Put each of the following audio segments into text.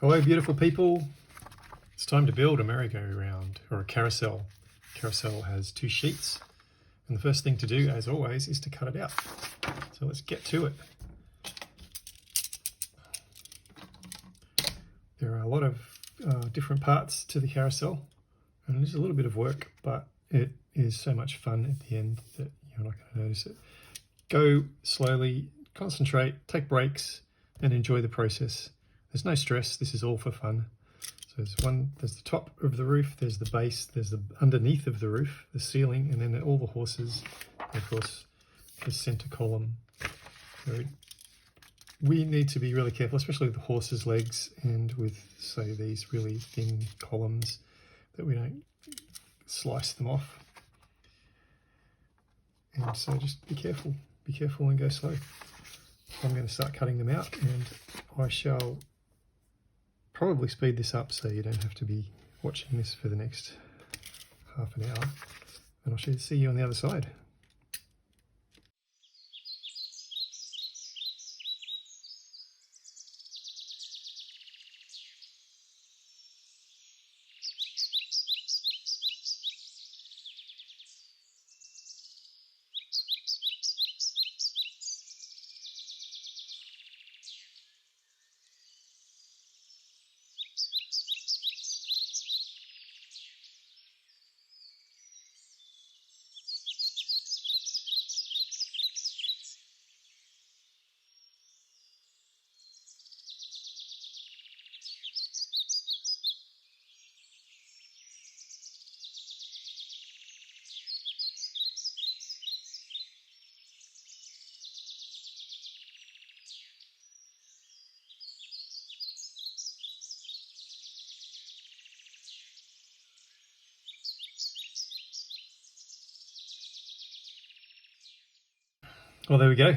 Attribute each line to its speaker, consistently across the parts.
Speaker 1: Hello beautiful people, it's time to build a merry-go-round or a carousel. Carousel has two sheets and the first thing to do, as always, is to cut it out. So let's get to it. There are a lot of different parts to the carousel and it's a little bit of work, but it is so much fun at the end that you're not going to notice it. Go slowly, concentrate, take breaks and enjoy the process. There's no stress, this is all for fun. So there's the top of the roof, there's the base, there's the underneath of the roof, the ceiling, and then all the horses, and of course the center column. So we need to be really careful, especially with the horses' legs and with, say, these really thin columns, that we don't slice them off. And so just be careful and go slow. I'm going to start cutting them out, and I shall probably speed this up so you don't have to be watching this for the next half an hour, and I shall see you on the other side. Well, there we go.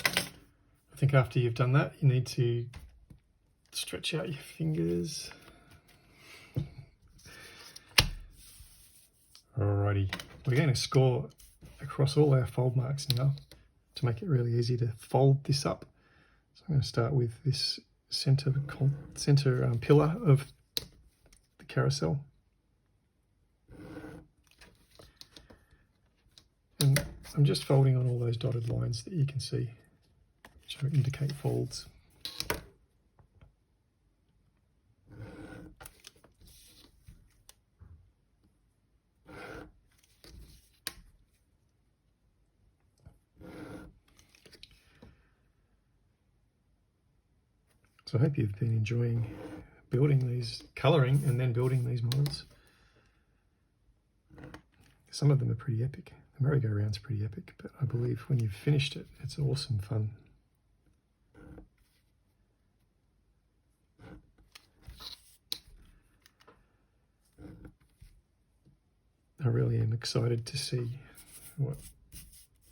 Speaker 1: I think after you've done that, you need to stretch out your fingers. Alrighty, we're going to score across all our fold marks now to make it really easy to fold this up. So I'm going to start with this center pillar of the carousel. And I'm just folding on all those dotted lines that you can see, which indicate folds. So I hope you've been enjoying building these, colouring and then building these models. Some of them are pretty epic. The merry-go-round's pretty epic, but I believe when you've finished it, it's awesome fun. I really am excited to see what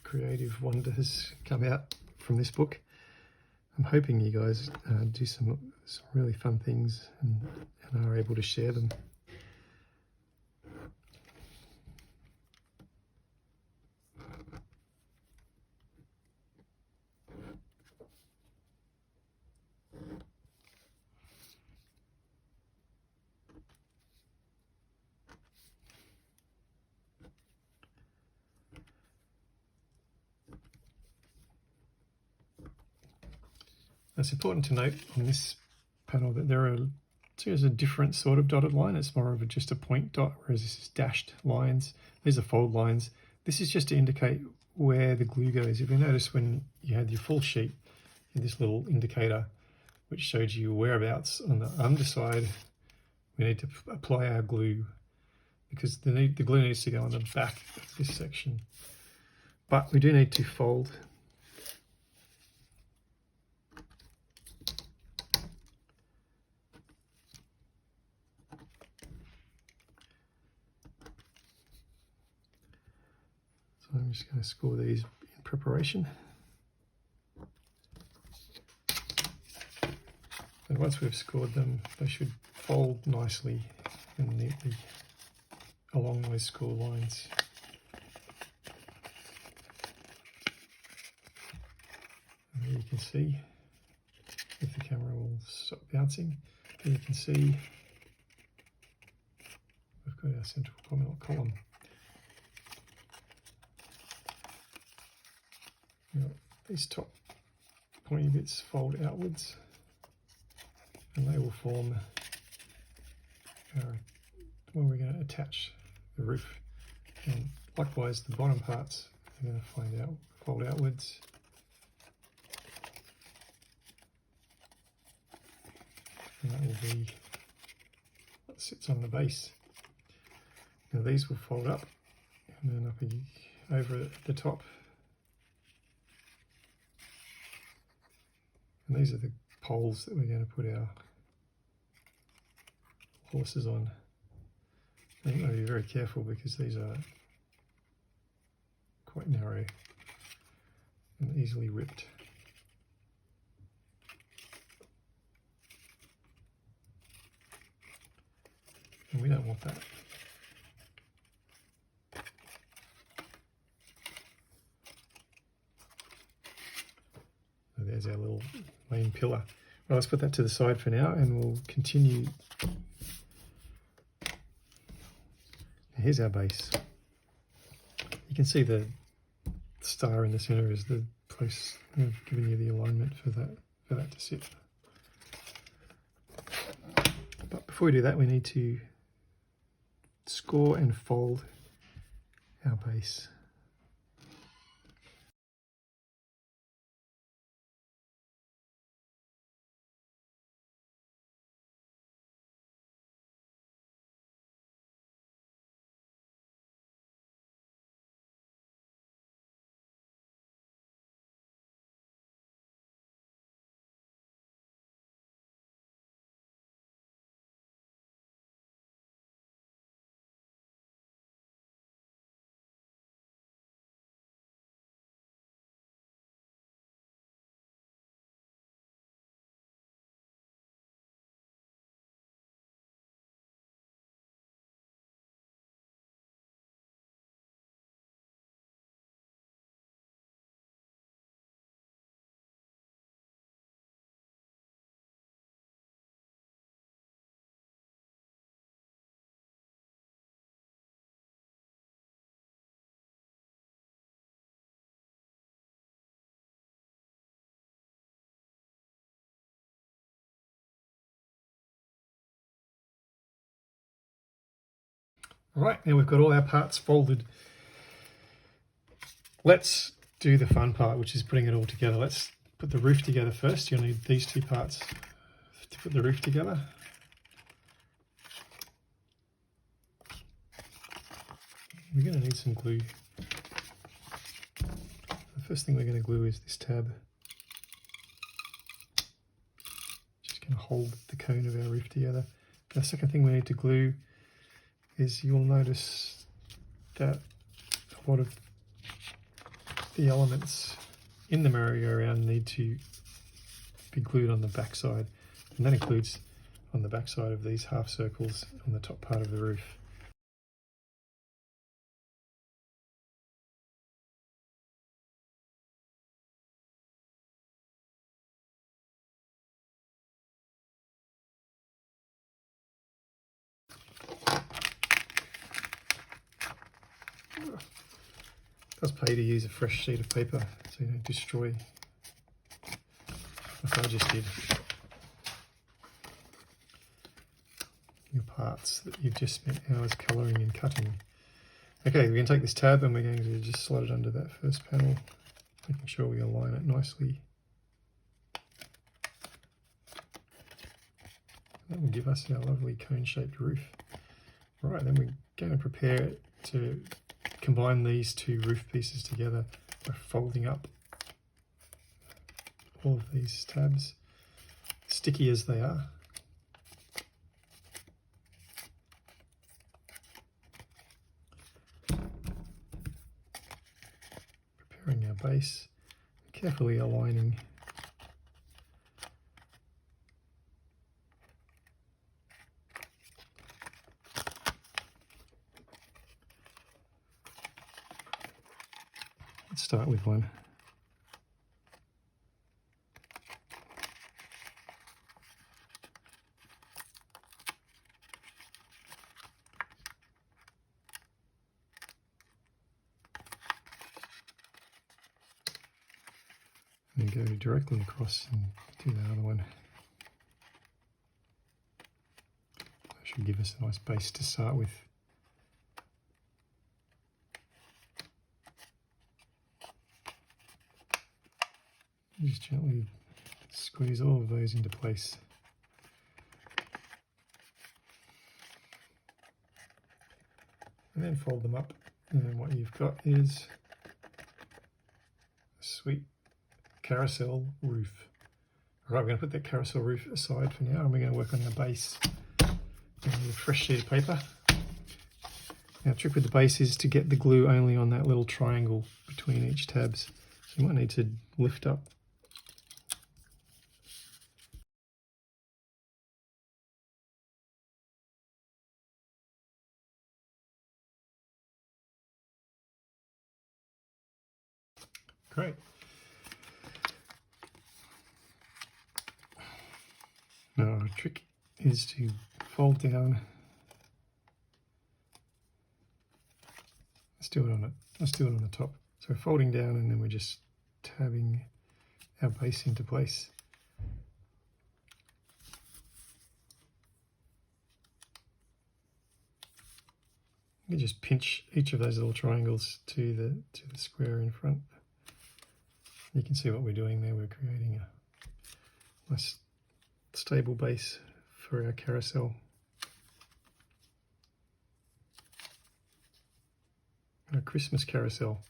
Speaker 1: creative wonders come out from this book. I'm hoping you guys do some really fun things and are able to share them. It's important to note on this panel that there's a different sort of dotted line. It's more of just a point dot, whereas this is dashed lines. These are fold lines. This is just to indicate where the glue goes. If you notice when you had your full sheet, you had this little indicator which showed you whereabouts on the underside we need to apply our glue, because the glue needs to go on the back of this section. But we do need to fold I'm just going to score these in preparation. And once we've scored them, they should fold nicely and neatly along those score lines. And there you can see, if the camera will stop bouncing. Here you can see we've got our central column. Now, these top pointy bits fold outwards and they will form where we're going to attach the roof. And likewise, the bottom parts are going to fold outwards. And that will be what sits on the base. Now these will fold up and then up over at the top. And these are the poles that we're going to put our horses on. And you've got to be very careful because these are quite narrow and easily ripped. And we don't want that. So there's our little main pillar. Well, let's put that to the side for now and we'll continue. Here's our base. You can see the star in the center is the place I've given you the alignment for that to sit. But before we do that, we need to score and fold our base. Right, now we've got all our parts folded. Let's do the fun part, which is putting it all together. Let's put the roof together first. You'll need these two parts to put the roof together. We're going to need some glue. The first thing we're going to glue is this tab. Just going to hold the cone of our roof together. The second thing we need to glue is you'll notice that a lot of the elements in the merry-go-round need to be glued on the back side, and that includes on the back side of these half circles on the top part of the roof. It does pay to use a fresh sheet of paper so you don't destroy, like I just did, your parts that you've just spent hours colouring and cutting. Okay, we're going to take this tab and we're going to just slide it under that first panel, making sure we align it nicely. That will give us our lovely cone-shaped roof. Right, then we're going to prepare to combine these two roof pieces together by folding up all of these tabs, sticky as they are. Preparing our base, carefully aligning Let's start with one. and then go directly across and do the other one. That should give us a nice base to start with. Just gently squeeze all of those into place. And then fold them up, and then what you've got is a sweet carousel roof. All right, we're going to put that carousel roof aside for now, and we're going to work on our base. With a fresh sheet of paper. Now, the trick with the base is to get the glue only on that little triangle between each tabs. So you might need to lift up. Great. Now, the trick is to fold down. Let's do it on the top. So we're folding down, and then we're just tabbing our base into place. You just pinch each of those little triangles to the square in front. You can see what we're doing there. We're creating a nice stable base for our carousel. A Christmas carousel.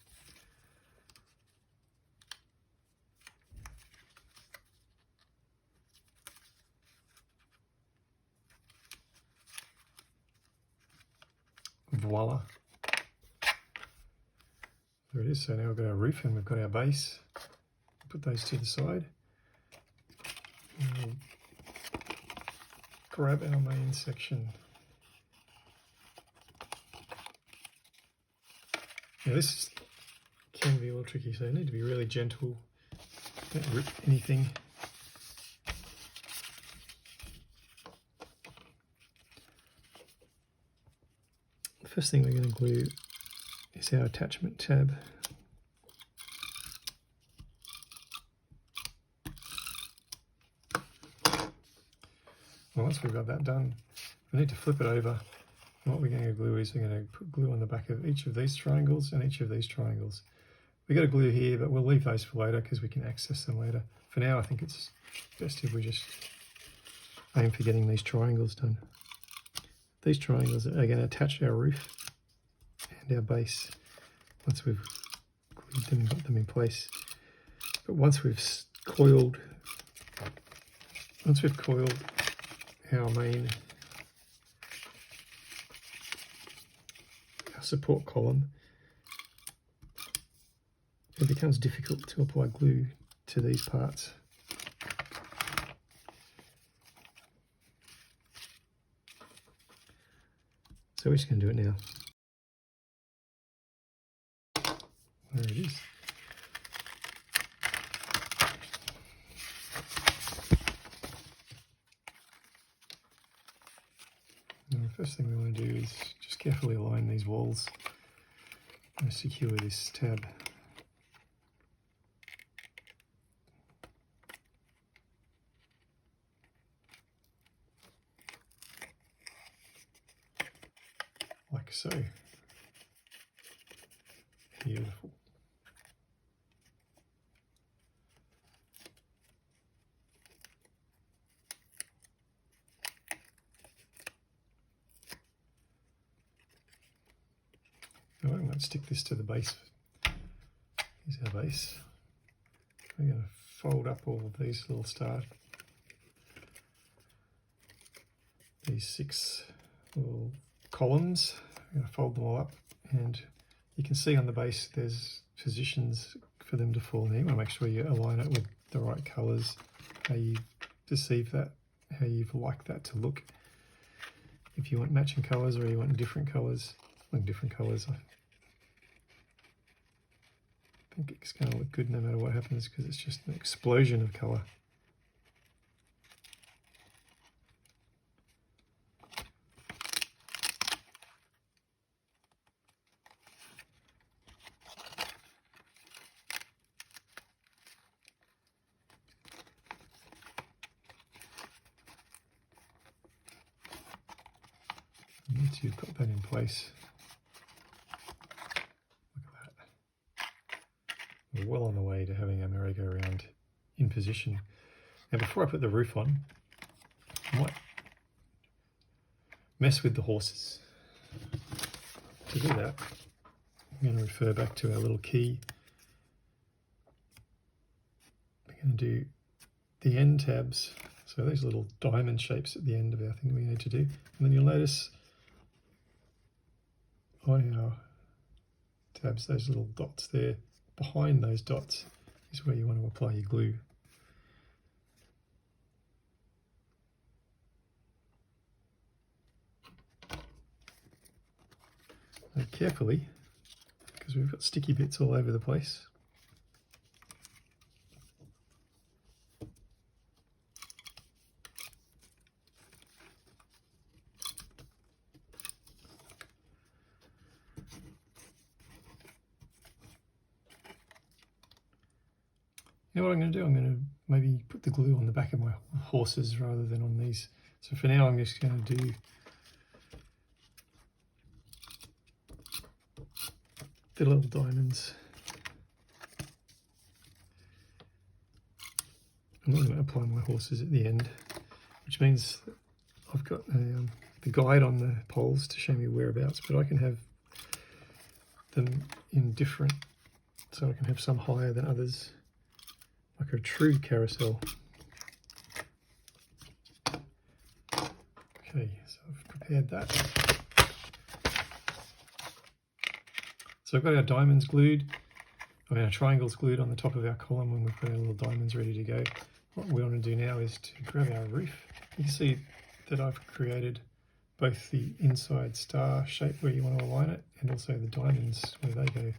Speaker 1: Voila. There it is. So now we've got our roof and we've got our base. Put those to the side. And we'll grab our main section. Now this can be a little tricky, so you need to be really gentle. Don't rip anything. The first thing we're going to glue is our attachment tab. Well, once we've got that done, we need to flip it over. And what we're going to glue is we're going to put glue on the back of each of these triangles and each of these triangles. We've got a glue here, but we'll leave those for later because we can access them later. For now, I think it's best if we just aim for getting these triangles done. These triangles are going to attach our roof and our base once we've glued them and got them in place. But once we've coiled our main support column, it becomes difficult to apply glue to these parts. So we're just going to do it now. There it is. Now the first thing we want to do is just carefully align these walls and secure this tab. Like so. Beautiful. Alright, I'm going to stick this to the base. Here's our base. We're going to fold up all of these little these 6 little columns. I'm going to fold them all up, and you can see on the base there's positions for them to fall in. You want to make sure you align it with the right colours, how you perceive that, how you like that to look. If you want matching colours or you want different colours, I think it's going to look good no matter what happens because it's just an explosion of colour. once you've got that in place, look at that. We're well on the way to having our merry-go-round in position. Now before I put the roof on, I might mess with the horses. To do that, I'm going to refer back to our little key. We're going to do the end tabs, so those little diamond shapes at the end of our thing we need to do. And then you'll notice on our tabs, those little dots there, behind those dots is where you want to apply your glue. Now carefully, because we've got sticky bits all over the place. You know what I'm going to do? I'm going to maybe put the glue on the back of my horses rather than on these. So for now I'm just going to do the little diamonds. I'm not going to apply my horses at the end, which means that I've got the guide on the poles to show me whereabouts, but I can have them in different, so I can have some higher than others, like a true carousel. Okay, so I've prepared that. So I've got our diamonds glued, our triangles glued on the top of our column when we've got our little diamonds ready to go. What we want to do now is to grab our roof. You can see that I've created both the inside star shape where you want to align it and also the diamonds where they go.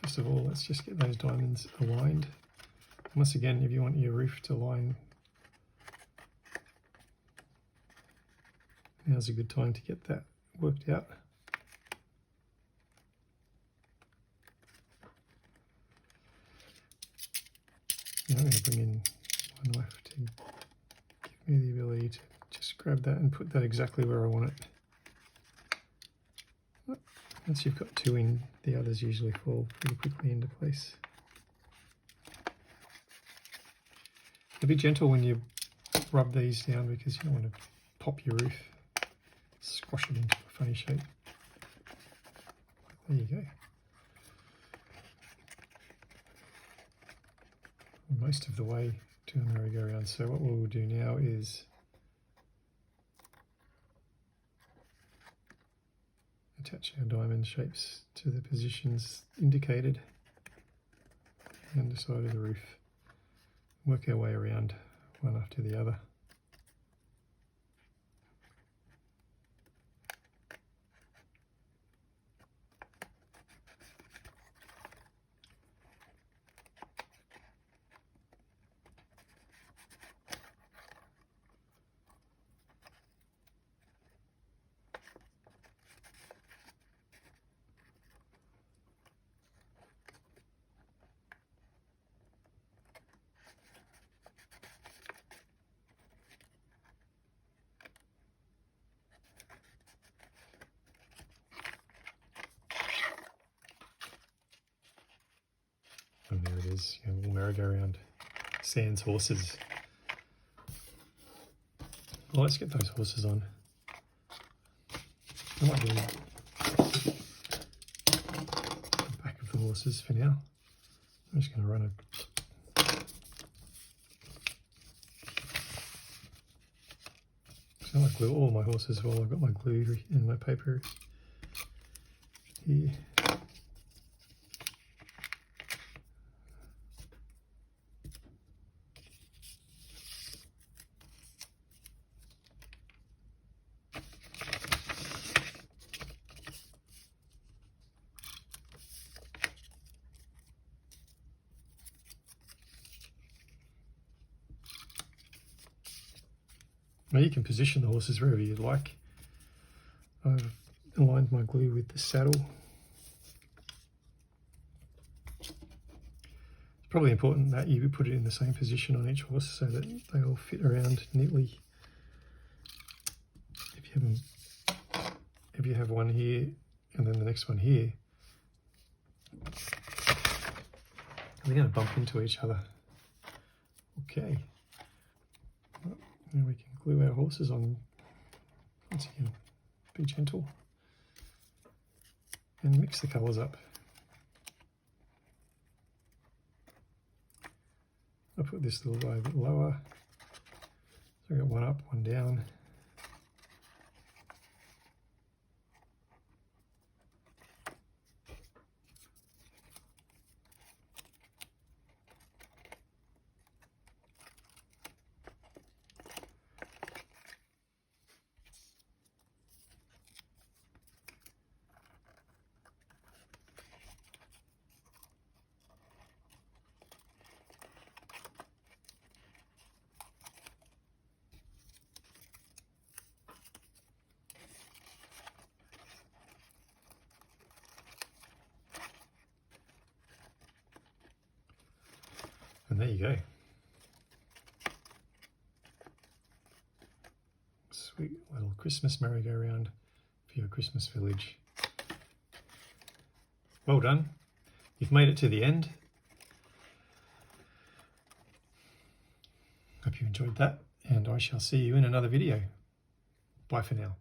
Speaker 1: First of all, let's just get those diamonds aligned. Once again, if you want your roof to line, now's a good time to get that worked out. Now I'm going to bring in my knife to give me the ability to just grab that and put that exactly where I want it. Once you've got two in, the others usually fall pretty quickly into place. Be gentle when you rub these down because you don't want to pop your roof, squash it into a funny shape. There you go. Most of the way to the merry-go-round. So what we'll do now is attach our diamond shapes to the positions indicated on the side of the roof. Work our way around one after the other. And there it is, a little merry-go-round, sans horses. Well, let's get those horses on. I might do the back of the horses for now. I'm just going to run a so I glue all my horses while I've got my glue and my paper here. Now you can position the horses wherever you'd like. I've aligned my glue with the saddle. Probably important that you put it in the same position on each horse so that they all fit around neatly. If you have one here and then the next one here, they're going to bump into each other. Okay. Well, now we can glue our horses on. Once again, be gentle and mix the colours up. I'll put this little guy a bit lower. So I've got one up, one down. And there you go. Sweet little Christmas merry-go-round for your Christmas village. Well done. You've made it to the end. Hope you enjoyed that, and I shall see you in another video. Bye for now.